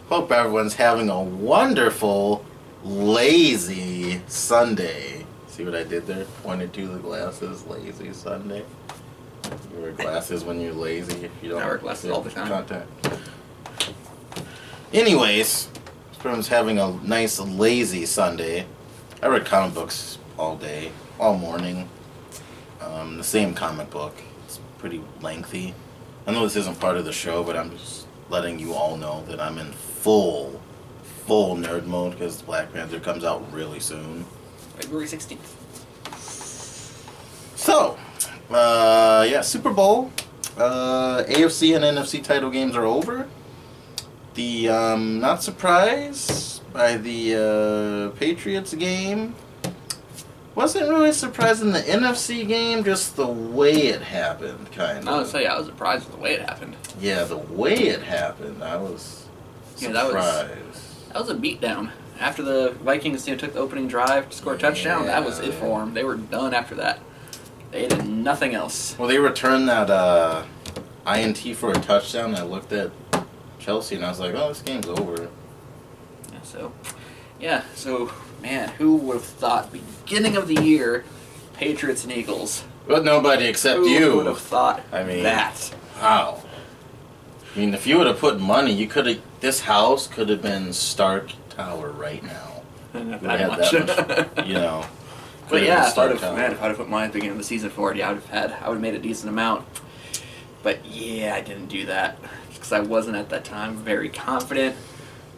Hope everyone's having a wonderful, lazy Sunday. See what I did there? Pointed to the glasses, lazy Sunday. You wear glasses when you're lazy if you don't. I wear glasses all the time. Contact. Anyways, everyone's having a nice, lazy Sunday. I read comic books all day, all morning. The same comic book. It's pretty lengthy. I know this isn't part of the show, but I'm just letting you all know that I'm in full nerd mode because Black Panther comes out really soon. February 16th. So, Super Bowl. AFC and NFC title games are over. The not surprised by the Patriots game. Wasn't really surprised in the NFC game, just the way it happened, kind of. I would say I was surprised with the way it happened. Yeah, the way it happened, I was surprised. That was a beatdown. After the Vikings took the opening drive to score a touchdown, that was it for them. They were done after that. They did nothing else. Well, they returned that INT for a touchdown. I looked at Chelsea and I was like, oh, this game's over. So, man, who would have thought beginning of the year, Patriots and Eagles? But nobody except you. Who would have thought that? Wow. I mean, if you would have put money, you could have. This house could have been Stark Tower right now. Not We had much. that much, you know. But yeah, if I'd have put money at the beginning of the season for it, I would have made a decent amount. But yeah, I didn't do that because I wasn't at that time very confident.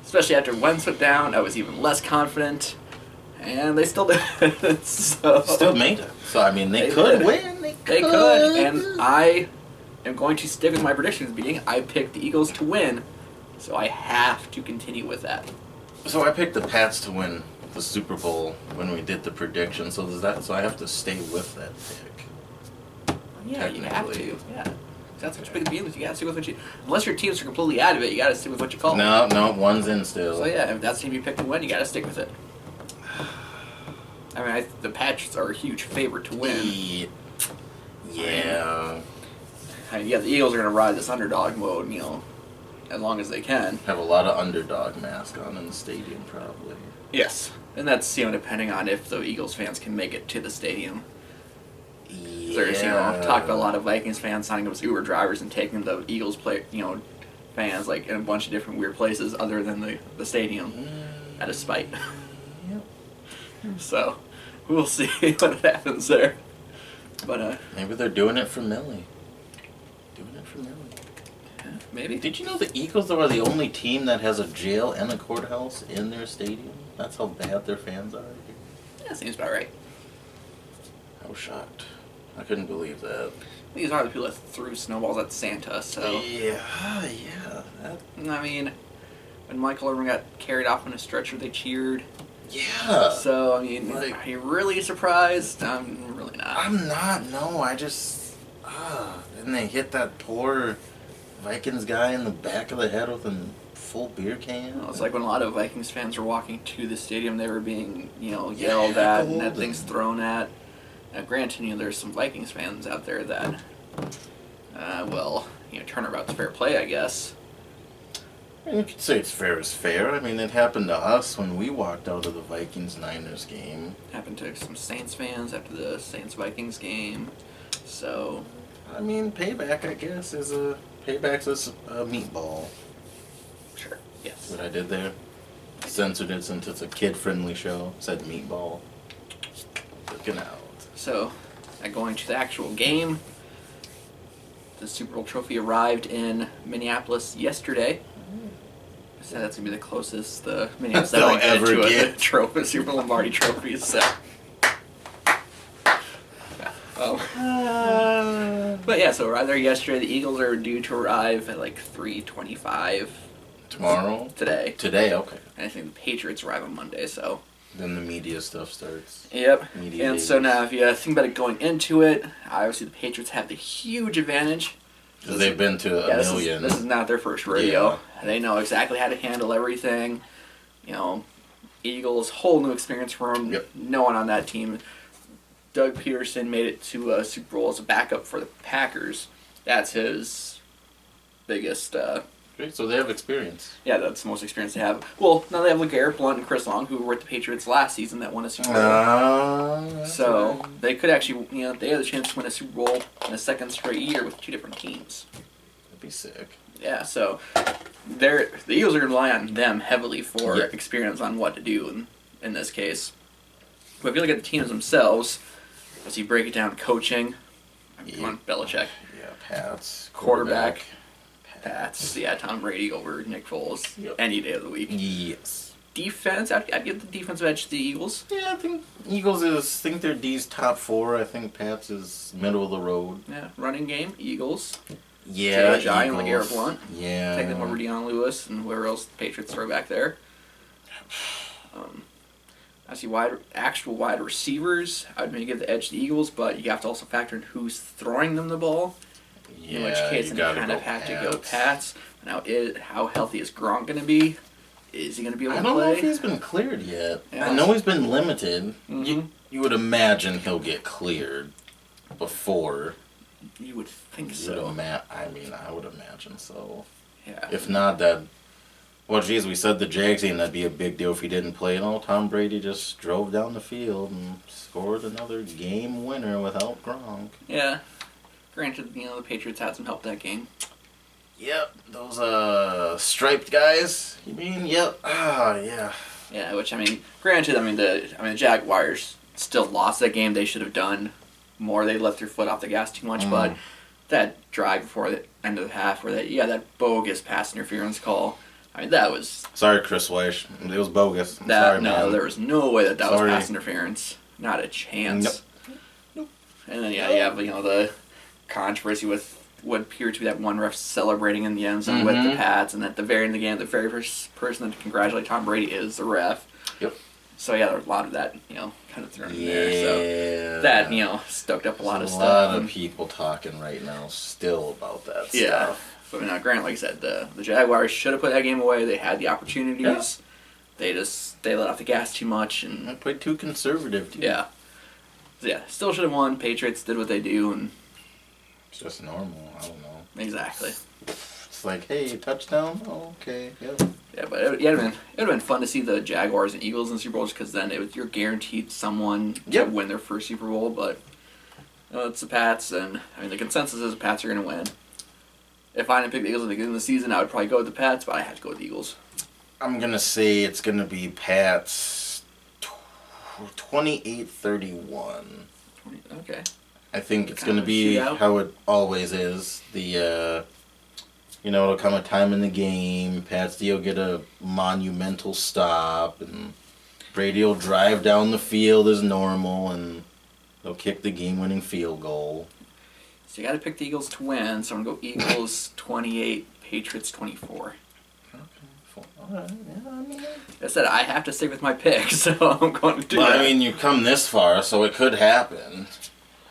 Especially after Wentz went down, I was even less confident, and they still did. So still made it. So I mean, they could win. They could, and I am going to stick with my predictions. Being I picked the Eagles to win, so I have to continue with that. So I picked the Pats to win the Super Bowl when we did the prediction. So I have to stay with that pick. Yeah, you have to. Yeah. That's what you pick at the beginning. You gotta stick with what you. Unless your teams are completely out of it, you gotta stick with what you call. No, one's in still. So yeah, if that's the team you pick to win, you gotta stick with it. I mean, the Patriots are a huge favorite to win. Yeah. The Eagles are gonna ride this underdog mode, as long as they can. Have a lot of underdog mask on in the stadium, probably. Yes, and that's depending on if the Eagles fans can make it to the stadium. There's, talked about a lot of Vikings fans signing up as Uber drivers and taking the Eagles fans in a bunch of different weird places other than the stadium out of spite. Yep. So, we'll see what happens there. But maybe they're doing it for Millie. Yeah, maybe. Did you know the Eagles are the only team that has a jail and a courthouse in their stadium? That's how bad their fans are. Yeah, seems about right. I was shocked. I couldn't believe that. These are the people that threw snowballs at Santa, so... Yeah. I mean, when Michael Irvin got carried off on a stretcher, they cheered. Yeah. So, I mean, are you really surprised? I'm really not. I'm not, no. I just... didn't they hit that poor Vikings guy in the back of the head with a full beer can? It's like when a lot of Vikings fans were walking to the stadium, they were being, yelled at and had things thrown at. Now, granted, there's some Vikings fans out there that, turnabout's fair play, I guess. You could say it's fair as fair. I mean, it happened to us when we walked out of the Vikings-Niners game. Happened to some Saints fans after the Saints-Vikings game. So... I mean, payback's a meatball. Sure, yes. See what I did there? Censored it since it's a kid-friendly show. Said meatball. Looking out. So, going to the actual game, the Super Bowl trophy arrived in Minneapolis yesterday. So that's going to be the closest the Minneapolis ever get to a Super Lombardi trophy. So. But yeah, so arrived there yesterday. The Eagles are due to arrive at 3:25. Tomorrow? Today. Today, okay. And I think the Patriots arrive on Monday, so... Then the media stuff starts. Yep. So now if you think about it going into it, obviously the Patriots have the huge advantage. Because they've been to a million. This is not their first rodeo. Yeah. They know exactly how to handle everything. Eagles, whole new experience for them. Yep. No one on that team. Doug Peterson made it to a Super Bowl as a backup for the Packers. That's his biggest Great, so they have experience. Yeah, that's the most experience they have. Well, now they have LeGarrette Blount and Chris Long, who were with the Patriots last season that won a Super Bowl. So they could actually, they have the chance to win a Super Bowl in a second straight year with 2 different teams. That'd be sick. Yeah, so the Eagles are going to rely on them heavily for Yeah. experience on what to do in this case. But if you look at the teams themselves, as you break it down, coaching, come on, Belichick. Yeah, Pats. Quarterback. Pats, yeah, Tom Brady over Nick Foles any day of the week. Yes. Defense, I'd give the defensive edge to the Eagles. Yeah, I think think they're D's top 4. I think Pats is middle of the road. Yeah, running game, Eagles. Yeah, Jai and Eagles. LeGarrette Blount. Yeah. Take them over Deion Lewis and whoever else the Patriots throw back there. I see actual wide receivers. I would maybe give the edge to the Eagles, but you have to also factor in who's throwing them the ball. Yeah, In which case, you then gotta you kind of go have to go Pats. Pats. Now, how healthy is Gronk going to be? Is he going to be able I to don't play? know if he's been cleared yet. Yeah. I know he's been limited. Mhm. You would imagine he'll get cleared before. You would think I so. would imagine so. Yeah. If not, well, geez, we said the Jags game, that'd be a big deal if he didn't play. Tom Brady just drove down the field and scored another game winner without Gronk. Yeah. Granted, the Patriots had some help that game. Yep, those striped guys. You mean? Yep. Yeah. Yeah, which granted, the Jaguars still lost that game. They should have done more. They left their foot off the gas too much, but that drive before the end of the half, where that bogus pass interference call. That was. Sorry, Chris Weish. It was bogus. Sorry, man. There was no way that was Sorry. pass interference. Not a chance. Nope. And then you have the controversy with what appeared to be that one ref celebrating in the end zone with the Pats, and at the very end of the game, the very first person to congratulate Tom Brady is the ref. Yep. So there was a lot of that, kind of thrown in there. So that stoked up a lot of There's stuff. A lot of people talking right now still about that Yeah. stuff. But granted, like I said, the Jaguars should have put that game away. They had the opportunities. Yeah. They let off the gas too much and I played too conservative too. Yeah. So, yeah, still should have won. Patriots did what they do, and It's just normal. I don't know. exactly. It's like, hey, touchdown. Oh, okay. Yep. Yeah, but it would have been fun to see the Jaguars and Eagles in Super Bowls, because then you're guaranteed someone to win their first Super Bowl. But it's the Pats, and the consensus is the Pats are going to win. If I didn't pick the Eagles at the beginning of the season, I would probably go with the Pats, but I have to go with the Eagles. I'm gonna say it's gonna be Pats 28-31. Okay. I think it's Kind gonna of a be shootout? how it always is. It'll come a time in the game. Pats D will get a monumental stop, and Brady will drive down the field as normal, and they'll kick the game-winning field goal. So you got to pick the Eagles to win. So I'm going to go Eagles 28, Patriots 24. Alright, yeah, I mean... I said I have to stick with my pick, so I'm going to do Well, that. I mean, you come this far, so it could happen.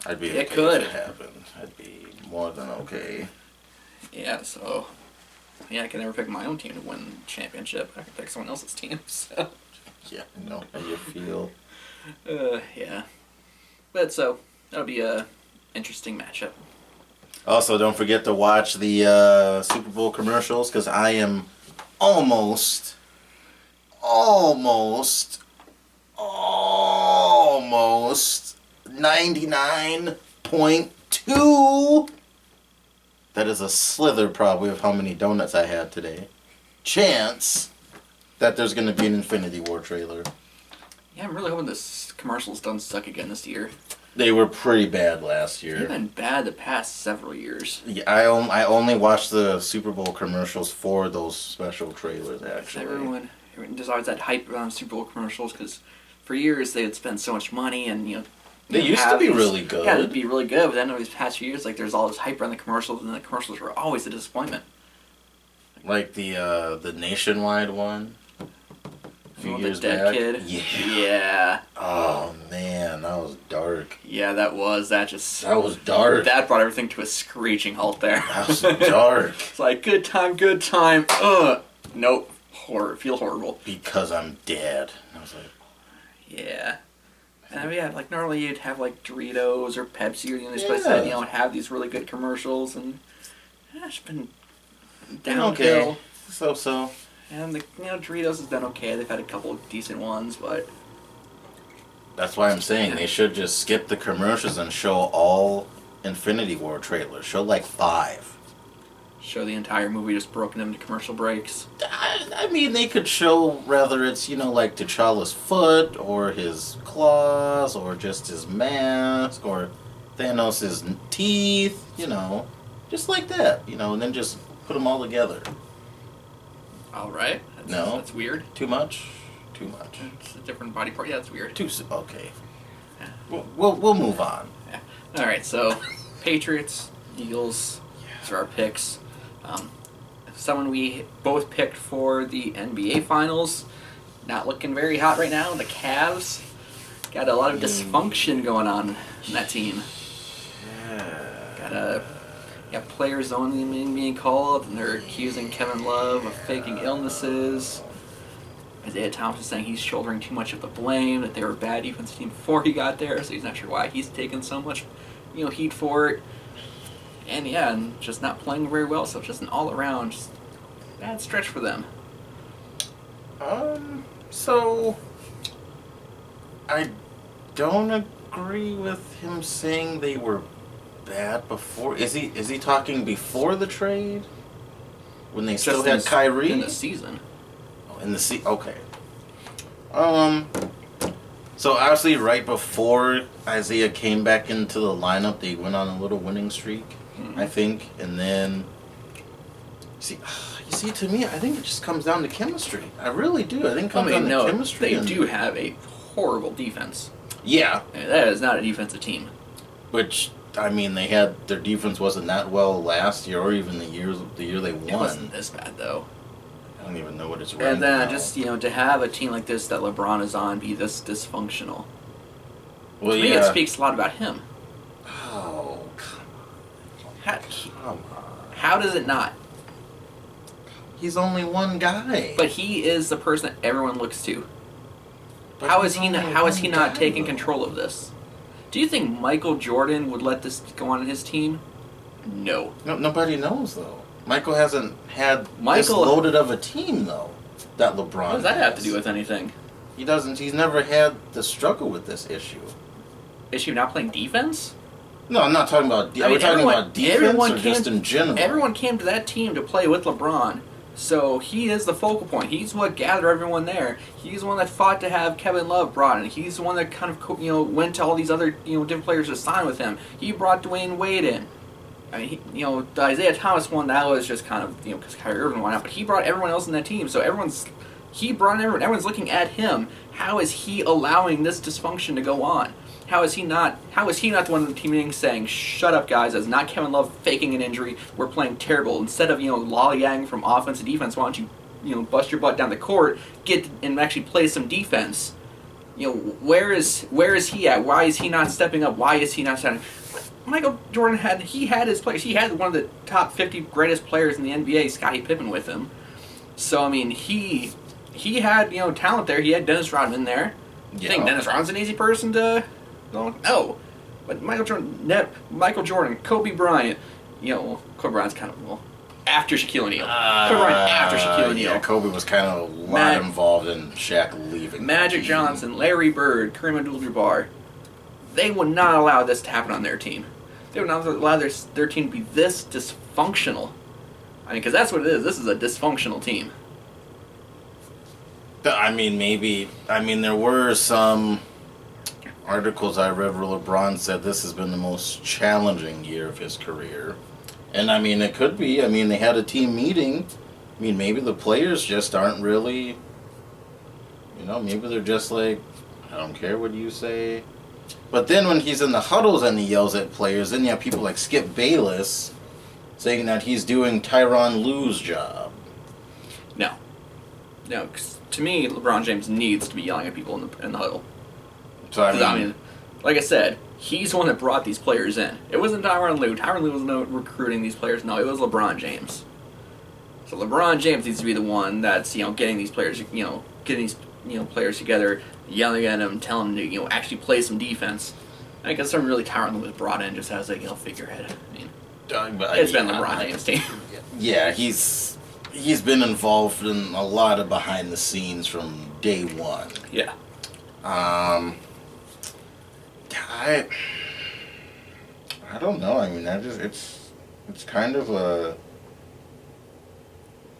I'd be okay It could. if it happened. I'd be more than okay. Yeah, so... Yeah, I can never pick my own team to win the championship. I can pick someone else's team, so... Yeah, I know how you feel. Yeah. But so, that'll be a interesting matchup. Also, don't forget to watch the Super Bowl commercials, because I am almost 99.2. That is a slither probably of how many donuts I had today. Chance that there's going to be an Infinity War trailer. Yeah, I'm really hoping this commercials don't suck again this year. They were pretty bad last year. They've been bad the past several years. Yeah, I only watched the Super Bowl commercials for those special trailers, actually. Everyone there's always that hype around Super Bowl commercials, because for years they would spend so much money, and They used to be really good. Yeah, they'd be really good, but then over these past few years, there's all this hype around the commercials, and the commercials were always a disappointment. Like the Nationwide one. A few The years Dead back. Kid. Yeah. Yeah. Oh man, that was dark. Yeah, that was That was dark. That brought everything to a screeching halt there. That was dark. It's like, good time. Nope. Feel horrible. Because I'm dead. I was like, Yeah. And normally you'd have Doritos or Pepsi or this place Yeah. that have these really good commercials, and it's been Been downhill. okay. So. And Doritos has been okay. They've had a couple of decent ones, but That's why I'm saying they should just skip the commercials and show all Infinity War trailers. Show like 5. show the entire movie just broken into commercial breaks. I mean, they could show whether it's, like T'Challa's foot, or his claws, or just his mask, or Thanos' teeth, just like that, and then just put them all together. All right. That's weird. Too much? It's a different body part. Yeah, it's weird. Okay. Yeah. We'll move on. Yeah. All right. So, Patriots, Eagles. These are our picks. Someone we both picked for the NBA Finals. Not looking very hot right now. The Cavs got a lot of dysfunction going on in that team. Got players only being called, and they're accusing Kevin Love of faking illnesses. Isaiah Thomas is saying he's shouldering too much of the blame, that they were a bad defense team before he got there, so he's not sure why he's taking so much, heat for it. And just not playing very well, so it's just an all-around just bad stretch for them. So I don't agree with him saying they were bad before. Is he talking before the trade? When they still had Kyrie? In the season. Okay. So obviously right before Isaiah came back into the lineup, they went on a little winning streak, I think, and then you see, to me, I think it just comes down to chemistry. I really do. I think it comes down to chemistry. They do have a horrible defense. Yeah. That is not a defensive team. Which, their defense wasn't that well last year, or even the year they won. It wasn't this bad, though. I don't even know what it's right And then now. just, to have a team like this that LeBron is on be this dysfunctional. Well, to me, it speaks a lot about him. Oh, come on. How does it not? He's only one guy. But he is the person that everyone looks to. How is he not taking control of this? Do you think Michael Jordan would let this go on his team? No. Nobody knows, though. Michael hasn't had this loaded of a team, though, that LeBron What does that have to do with anything? He doesn't. He's never had the struggle with this issue. Issue not playing defense? No, I'm not talking about... we're talking about defense or just in general? Everyone came to that team to play with LeBron. So he is the focal point. He's what gathered everyone there. He's the one that fought to have Kevin Love brought in. He's the one that kind of went to all these other different players to sign with him. He brought Dwayne Wade in. The Isaiah Thomas one, that was just kind of because Kyrie Irving went out, but he brought everyone else in that team. So he brought everyone. Everyone's looking at him. How is he allowing this dysfunction to go on? How is he not the one in the team meeting saying, "Shut up, guys! That's not Kevin Love faking an injury. We're playing terrible." Instead of lollygagging from offense to defense, why don't you bust your butt down the court, get and actually play some defense? Where is he at? Why is he not stepping up? Why is he not standing? Michael Jordan had his players. He had one of the top 50 greatest players in the NBA, Scottie Pippen, with him. So he had talent there. He had Dennis Rodman there. You think Dennis Rodman's an easy person to? No, but Michael Jordan, Kobe Bryant. Kobe Bryant's kind of after Shaquille O'Neal. Kobe Bryant after Shaquille O'Neal. Yeah, Kobe was kind of a lot involved in Shaq leaving. Magic Johnson, Larry Bird, Kareem Abdul-Jabbar. They would not allow this to happen on their team. They would not allow their team to be this dysfunctional. Because that's what it is. This is a dysfunctional team. There were some articles I read where LeBron said this has been the most challenging year of his career. And it could be. They had a team meeting. Maybe the players just aren't really, maybe they're just like, I don't care what you say. But then when he's in the huddles and he yells at players, then you have people like Skip Bayless saying that he's doing Tyronn Lue's job. No, 'cause to me, LeBron James needs to be yelling at people in the huddle. So like I said, he's the one that brought these players in. It wasn't Tyronn Lue. Tyronn Lue wasn't recruiting these players. No, it was LeBron James. So LeBron James needs to be the one that's getting these players, players together, yelling at them, telling them to actually play some defense. I guess some really Tyronn Lue was brought in just as a figurehead. It's been LeBron James' team. Yeah, he's he's been involved in a lot of behind the scenes from day one. Yeah. I don't know. I mean, it's kind of a.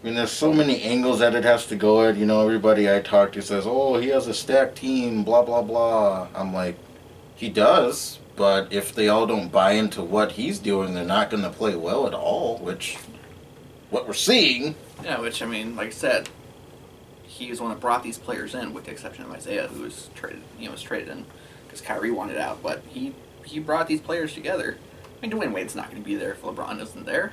I mean, there's so many angles that it has to go at. You know, everybody I talk to says, "Oh, he has a stacked team." Blah blah blah. I'm like, he does, but if they all don't buy into what he's doing, they're not going to play well at all. Which, what we're seeing. Yeah, which I mean, like I said, he was the one that brought these players in, with the exception of Isaiah, who was traded. Was traded in because Kyrie wanted out, but he brought these players together. I mean, Dwayne Wade's not going to be there if LeBron isn't there.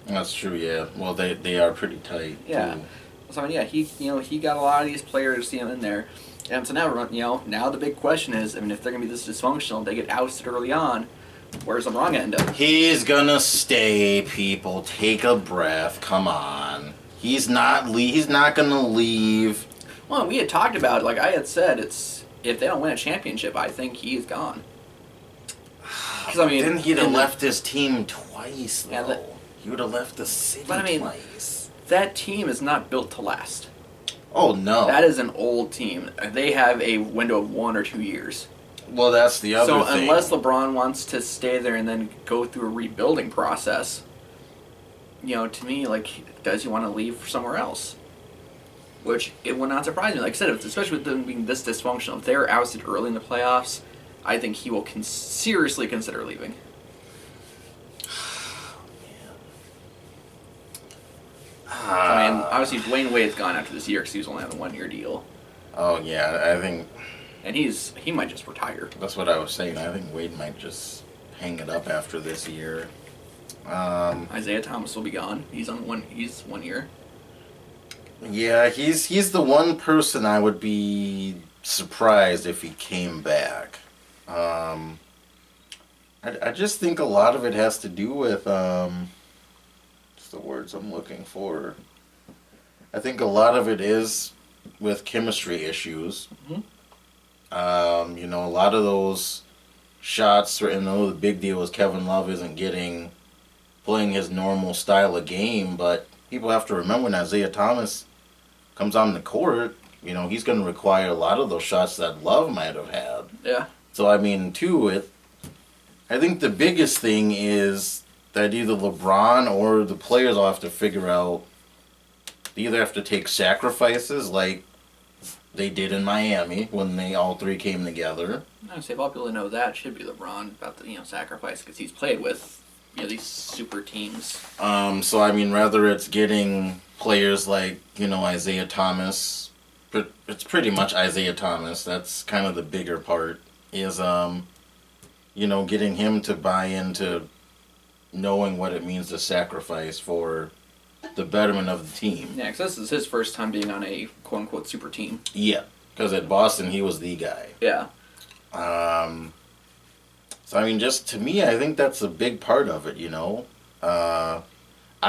That's true. Yeah. Well, they are pretty tight. Yeah. Too. So I mean, yeah, he got a lot of these players in there, and so now the big question is, I mean, if they're going to be this dysfunctional, they get ousted early on. Where's LeBron going to end up? He's gonna stay. People, take a breath. Come on. He's not gonna leave. Well, we had talked about, like I had said, it's if they don't win a championship, I think he's gone. Because I mean, then he'd have left his team twice, though. Yeah, he would have left the city twice. That team is not built to last. Oh no. That is an old team. They have a window of 1 or 2 years. Well, that's the other thing. So unless LeBron wants to stay there and then go through a rebuilding process, to me, like, does he want to leave for somewhere else? Which, it would not surprise me. Like I said, especially with them being this dysfunctional, if they're ousted early in the playoffs, I think he will seriously consider leaving. I mean, obviously, Dwayne Wade's gone after this year because he was only on a 1-year deal. Oh, yeah, I think... And he might just retire. That's what I was saying. I think Wade might just hang it up after this year. Isaiah Thomas will be gone. He's 1 year. Yeah, he's the one person I would be surprised if he came back. I just think a lot of it has to do with what's the words I'm looking for. I think a lot of it is with chemistry issues. Mm-hmm. A lot of those shots, the big deal is Kevin Love isn't playing his normal style of game, but people have to remember when Isaiah Thomas comes on the court, he's going to require a lot of those shots that Love might have had. Yeah. So, I mean, I think the biggest thing is that either LeBron or the players will have to figure out, they either have to take sacrifices like they did in Miami when they all three came together. I'd say if all people know that should be LeBron about the sacrifice, because he's played with these super teams. So I mean, rather it's getting players like Isaiah Thomas, but it's pretty much Isaiah Thomas. That's kind of the bigger part. Is getting him to buy into knowing what it means to sacrifice for the betterment of the team. Yeah, because this is his first time being on a quote-unquote super team. Yeah, because at Boston he was the guy. Yeah. So I mean, just to me, I think that's a big part of it, I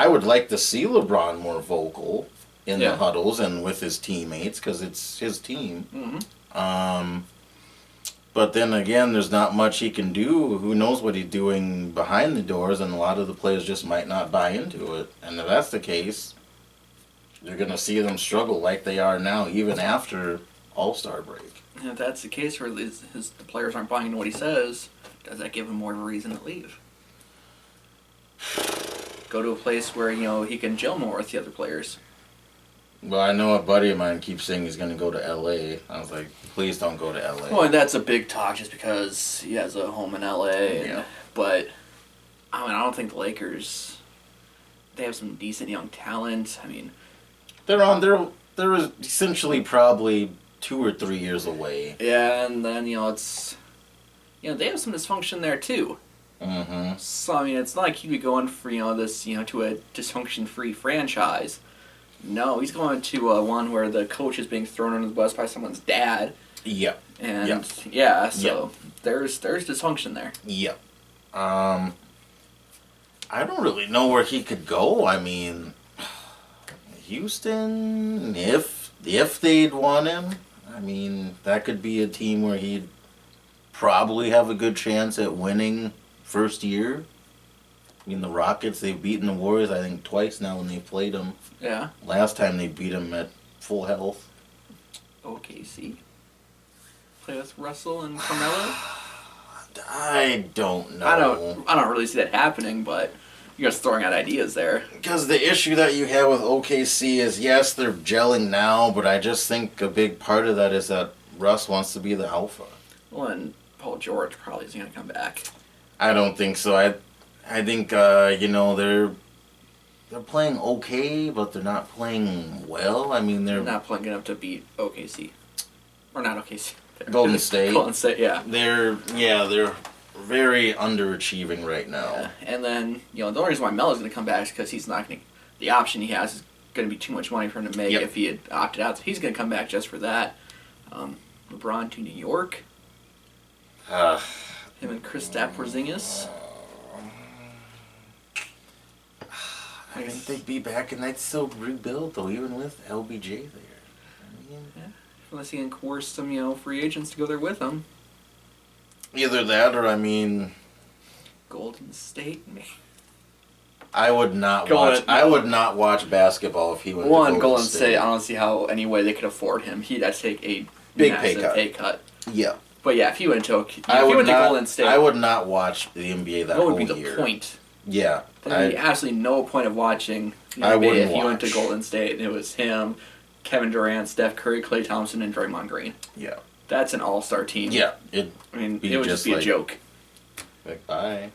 would like to see LeBron more vocal in the huddles and with his teammates, because it's his team. Mm-hmm. But then again, there's not much he can do. Who knows what he's doing behind the doors, and a lot of the players just might not buy into it. And if that's the case, you're going to see them struggle like they are now, even after All-Star break. And if that's the case where the players aren't buying into what he says, does that give him more of a reason to leave? Go to a place where, he can gel more with the other players. Well, I know a buddy of mine keeps saying he's going to go to L.A. I was like, please don't go to L.A. Well, and that's a big talk just because he has a home in L.A. Yeah. But, I don't think the Lakers, they have some decent young talent. I mean... They're essentially probably 2 or 3 years away. Yeah, and then, it's... they have some dysfunction there, too. Mm-hmm. So, it's not like he'd be going for, this, to a dysfunction-free franchise. No, he's going to one where the coach is being thrown under the bus by someone's dad. Yep. And, there's dysfunction there. Yep. I don't really know where he could go. I mean, Houston, if they'd want him, I mean, that could be a team where he'd probably have a good chance at winning first year. I mean, the Rockets, they've beaten the Warriors, I think, twice now when they played them. Yeah. Last time they beat them at full health. OKC. Play with Russell and Carmelo. I don't know. I don't really see that happening, but you're just throwing out ideas there. Because the issue that you have with OKC is, yes, they're gelling now, but I just think a big part of that is that Russ wants to be the alpha. Well, and Paul George probably isn't going to come back. I don't think so. I think they're playing okay, but they're not playing well. I mean, They're not playing enough to beat OKC. Or not OKC. Golden State. Golden State, yeah. They're very underachieving right now. Yeah. And then, the only reason why Melo's going to come back is because he's not going to... The option he has is going to be too much money for him to make if he had opted out. So he's going to come back just for that. LeBron to New York. Him and Kristaps Porzingis. I think they'd be back and they'd still rebuild, though, even with LBJ there. I mean, Unless he can coerce some, free agents to go there with him. either that or, I mean... Golden State, maybe. I would not watch basketball if he went to Golden State. I don't see how any way they could afford him. He'd have to take a big massive pay cut. Yeah. But yeah, if he went to Golden State, I would not watch the NBA that whole year. What would be the point? Yeah. There would be absolutely no point of watching the NBA if he went to Golden State and it was him, Kevin Durant, Steph Curry, Klay Thompson, and Draymond Green. Yeah. That's an all-star team. Yeah. It would just be a joke. Like, bye.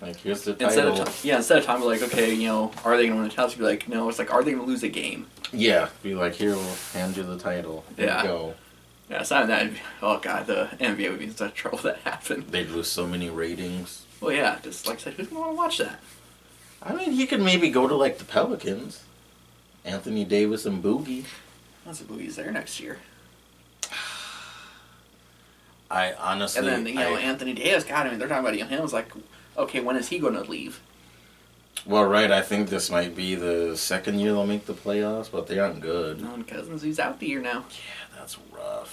Like, here's the title. Instead of talking like, okay, are they going to win the title? Be like, no, it's like, are they going to lose a game? Yeah. Be like, here, we'll hand you the title. Here you go. Yeah, aside from that, oh god, the NBA would be in such trouble if that happened. They'd lose so many ratings. Well, yeah, just like I said, who's going to want to watch that? I mean, he could maybe go to, like, the Pelicans. Anthony Davis and Boogie. Lots of Boogie's there next year. I honestly... And then, Anthony Davis, God, they're talking about him. It's like, okay, when is he going to leave? Well, right, I think this might be the second year they'll make the playoffs, but they aren't good. No, and Cousins, he's out the year now. Yeah, that's rough.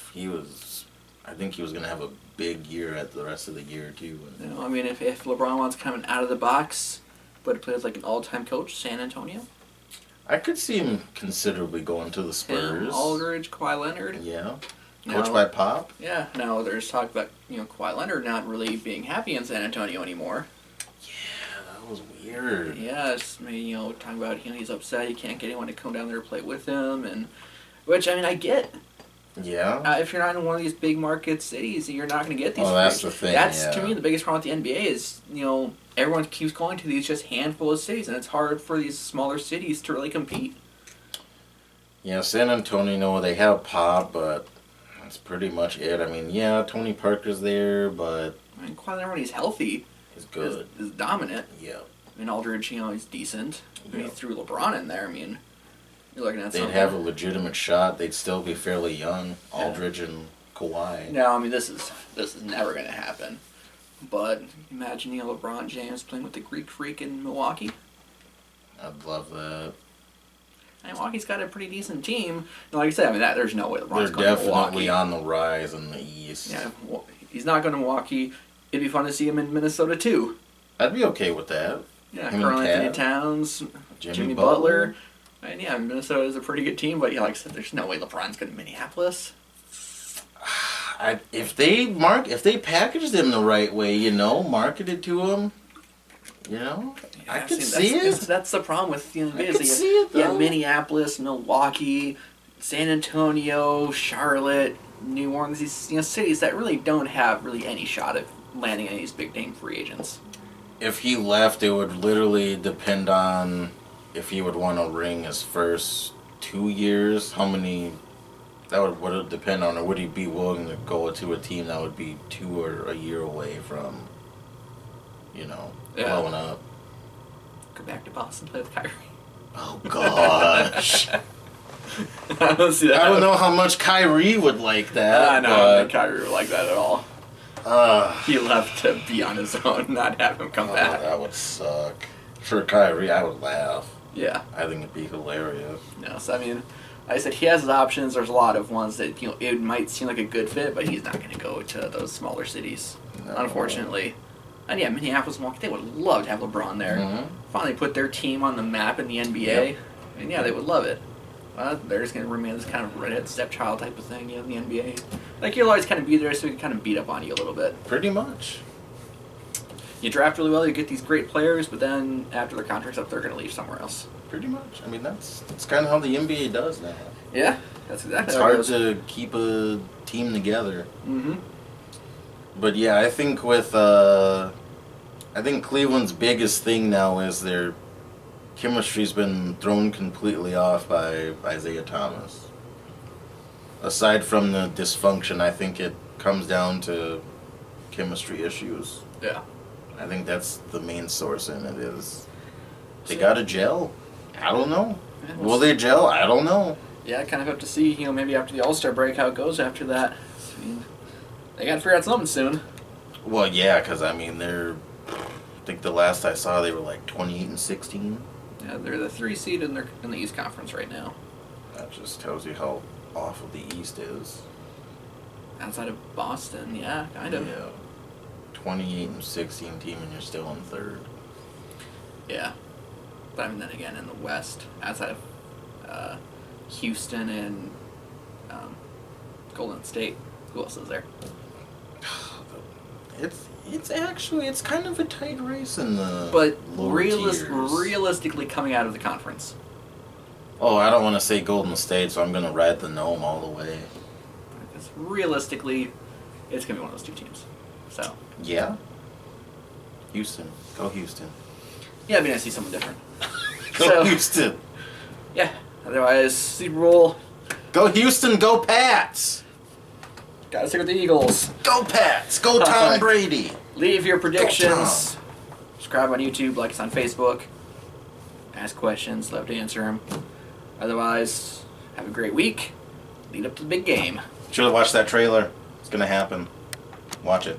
I think he was going to have a big year at the rest of the year, too. If LeBron wants coming out of the box, but he plays like an all-time coach, San Antonio. I could see him considerably going to the Spurs. Aldridge, Kawhi Leonard. Yeah. Coached by Pop. Yeah, now there's talk about, Kawhi Leonard not really being happy in San Antonio anymore. Yeah, that was weird. Yeah, it's, talking about, he's upset he can't get anyone to come down there to play with him, and which, I get. Yeah. If you're not in one of these big market cities, you're not going to get these. Oh, that's the thing. That's, to me, the biggest problem with the NBA is, everyone keeps going to these just handful of cities, and it's hard for these smaller cities to really compete. Yeah, San Antonio, they have Pop, but that's pretty much it. Tony Parker's there, but... Kawhi Leonard, when he's healthy, he's good. Is dominant. Yeah. Aldridge, he's decent. Yeah. He threw LeBron in there, you're looking at something. They'd have a legitimate shot. They'd still be fairly young, Aldridge and Kawhi. No, this is never going to happen. But imagine, LeBron James playing with the Greek Freak in Milwaukee. I'd love that. Milwaukee's got a pretty decent team. And like I said, there's no way LeBron's going to Milwaukee. They're definitely on the rise in the East. Yeah, he's not going to Milwaukee. It'd be fun to see him in Minnesota, too. I'd be okay with that. Yeah, Karl-Anthony Towns, Jimmy Butler. And yeah, Minnesota is a pretty good team, but like I said, there's no way LeBron's going to Minneapolis. If they packaged him the right way, marketed to him, I could see it. That's the problem with the NBA. I could see it, though. Yeah, Minneapolis, Milwaukee, San Antonio, Charlotte, New Orleans, these cities that really don't have really any shot of landing any of these big name free agents. If he left, it would literally depend on if he would want to ring his first 2 years. How many? That would it depend on, or would he be willing to go to a team that would be 2 or a year away from, blowing up? Go back to Boston, play with Kyrie. Oh gosh. I don't see that. I don't know how much Kyrie would like that. I don't think Kyrie would like that at all. Uh, He left to be on his own, not have him come back. That would suck. For Kyrie, I would laugh. Yeah. I think it'd be hilarious. No, so like I said, he has his options. There's a lot of ones that, it might seem like a good fit, but he's not going to go to those smaller cities, unfortunately. And yeah, Minneapolis, Milwaukee, they would love to have LeBron there. Mhm. Finally put their team on the map in the NBA. Yep. And yeah, they would love it. Well, they're just going to remain this kind of redhead stepchild type of thing, in the NBA. Like, you'll always kind of be there so we can kind of beat up on you a little bit. Pretty much. You draft really well, you get these great players, but then after their contract's up, they're going to leave somewhere else. Pretty much. I mean, that's kind of how the NBA does now. Yeah, that's exactly It's how it hard goes. to keep a team together. Mm-hmm. But yeah, I think I think Cleveland's biggest thing now is their chemistry's been thrown completely off by Isaiah Thomas. Aside from the dysfunction, I think it comes down to chemistry issues. Yeah. I think that's the main source in it is they got to gel. I don't know. Yeah, Will they gel? I don't know. Yeah, I kind of have to see, maybe after the All-Star break how it goes after that. I mean, they got to figure out something soon. Well, yeah, because I mean I think the last I saw they were like 28-16. Yeah, they're the 3 seed in the East Conference right now. That just tells you how awful the East is. Outside of Boston, yeah, kind of. Yeah. 28-16 team and you're still in third. Yeah. But I mean, then again, in the West, outside of Houston and Golden State, who else is there? It's kind of a tight race in the But lower tiers. realistically, coming out of the conference, Oh, I don't want to say Golden State, so I'm gonna ride the gnome all the way. because realistically, it's gonna be one of those 2 teams. So Yeah. Houston, go Houston. yeah, it'd be nice to see someone different. Go So- Houston. Yeah. Otherwise, Super Bowl, Go Houston. Go Pats. gotta stick with the Eagles. Go Pats. Go Tom Brady. Leave your predictions. Subscribe on YouTube, like us on Facebook. Ask questions, love to answer them. Otherwise, have a great week. Lead up to the big game. Should have watched that trailer. It's gonna happen. Watch it.